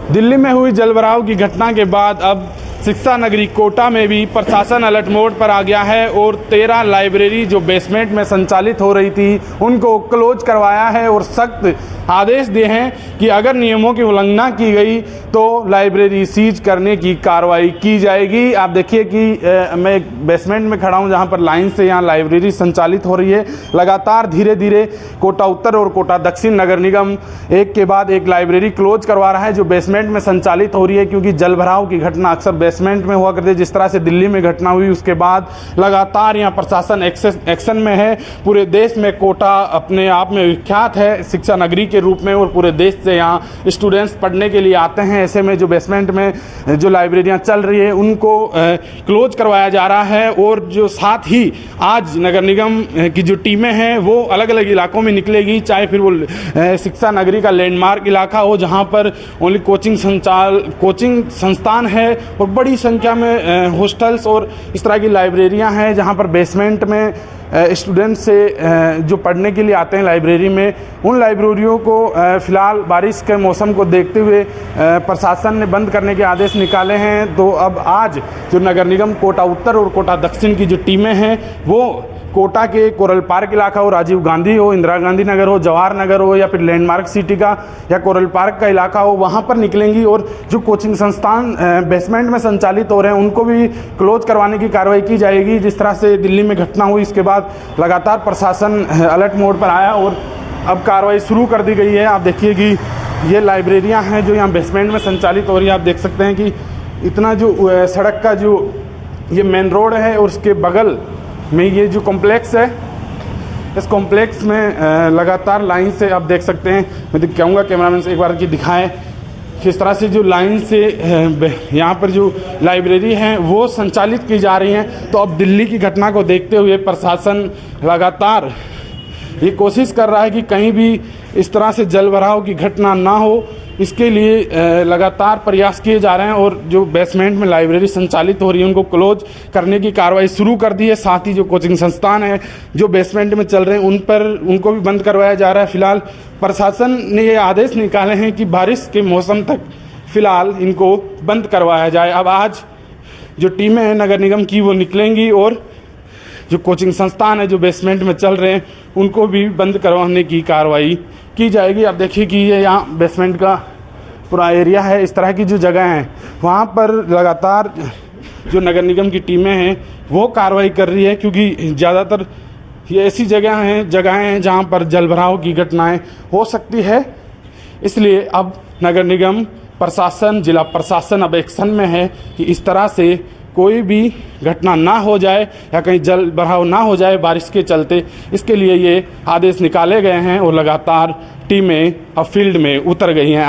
दिल्ली में हुई जलभराव की घटना के बाद अब शिक्षा नगरी कोटा में भी प्रशासन अलर्ट मोड पर आ गया है और 13 लाइब्रेरी जो बेसमेंट में संचालित हो रही थी उनको क्लोज करवाया है और सख्त आदेश दिए हैं कि अगर नियमों की उल्लंघना की गई तो लाइब्रेरी सीज करने की कार्रवाई की जाएगी। आप देखिए कि मैं एक बेसमेंट में खड़ा हूं जहां पर लाइन से यहां लाइब्रेरी संचालित हो रही है। लगातार धीरे धीरे कोटा उत्तर और कोटा दक्षिण नगर निगम एक के बाद एक लाइब्रेरी क्लोज करवा रहा है जो बेसमेंट में संचालित हो रही है, क्योंकि जलभराव की घटना अक्सर बेसमेंट में हुआ करती है। जिस तरह से दिल्ली में घटना हुई उसके बाद लगातार यहाँ प्रशासन एक्शन में है। पूरे देश में कोटा अपने आप में विख्यात है शिक्षा नगरी के रूप में और पूरे देश से यहाँ स्टूडेंट्स पढ़ने के लिए आते हैं। ऐसे में जो बेसमेंट में जो लाइब्रेरियाँ चल रही है उनको क्लोज करवाया जा रहा है और जो साथ ही आज नगर निगम की जो टीमें हैं वो अलग अलग इलाकों में निकलेगी, चाहे फिर वो शिक्षा नगरी का लैंडमार्क इलाका हो जहाँ पर ओनली कोचिंग संस्थान है और बड़ी संख्या में हॉस्टल्स और इस तरह की लाइब्रेरियाँ हैं जहाँ पर बेसमेंट में स्टूडेंट से जो पढ़ने के लिए आते हैं लाइब्रेरी में, उन लाइब्रेरियों को फ़िलहाल बारिश के मौसम को देखते हुए प्रशासन ने बंद करने के आदेश निकाले हैं। तो अब आज जो नगर निगम कोटा उत्तर और कोटा दक्षिण की जो टीमें हैं वो कोटा के कोरल पार्क इलाका हो, राजीव गांधी हो, इंदिरा गांधी नगर हो, जवाहर नगर हो या फिर लैंडमार्क सिटी का या कोरल पार्क का इलाका हो, वहाँ पर निकलेंगी और जो कोचिंग संस्थान बेसमेंट में संचालित हो रहे हैं उनको भी क्लोज करवाने की कार्रवाई की जाएगी। जिस तरह से दिल्ली में घटना हुई इसके बाद लगातार प्रशासन अलर्ट मोड पर आया और अब कार्रवाई शुरू कर दी गई है। आप देखिए कि ये लाइब्रेरियाँ हैं जो यहाँ बेसमेंट में संचालित हो रही है। आप देख सकते हैं कि इतना जो सड़क का जो ये मेन रोड है और उसके बगल में ये जो कॉम्प्लेक्स है, इस कॉम्प्लेक्स में लगातार लाइन से आप देख सकते हैं। मैं कहूँगा कैमरामैन से एक बार कि दिखाएं किस तरह से जो लाइन से यहाँ पर जो लाइब्रेरी हैं वो संचालित की जा रही हैं। तो अब दिल्ली की घटना को देखते हुए प्रशासन लगातार ये कोशिश कर रहा है कि कहीं भी इस तरह से जलभराव की घटना ना हो, इसके लिए लगातार प्रयास किए जा रहे हैं और जो बेसमेंट में लाइब्रेरी संचालित हो रही है उनको क्लोज करने की कार्रवाई शुरू कर दी है। साथ ही जो कोचिंग संस्थान है जो बेसमेंट में चल रहे हैं उनको भी बंद करवाया जा रहा है। फिलहाल प्रशासन ने ये आदेश निकाले हैं कि बारिश के मौसम तक फिलहाल इनको बंद करवाया जाए। अब आज जो टीमें हैं नगर निगम की वो निकलेंगी और जो कोचिंग संस्थान है जो बेसमेंट में चल रहे हैं उनको भी बंद करवाने की कार्रवाई की जाएगी। आप देखिए कि ये यहाँ बेसमेंट का पूरा एरिया है। इस तरह की जो जगह हैं वहाँ पर लगातार जो नगर निगम की टीमें हैं वो कार्रवाई कर रही है, क्योंकि ज़्यादातर ये ऐसी जगहें हैं जहाँ पर जलभराव की घटनाएं हो सकती है। इसलिए अब नगर निगम प्रशासन, जिला प्रशासन अब एक्शन में है कि इस तरह से कोई भी घटना ना हो जाए या कहीं जल भराव ना हो जाए बारिश के चलते। इसके लिए ये आदेश निकाले गए हैं और लगातार टीमें अब फील्ड में उतर गई हैं।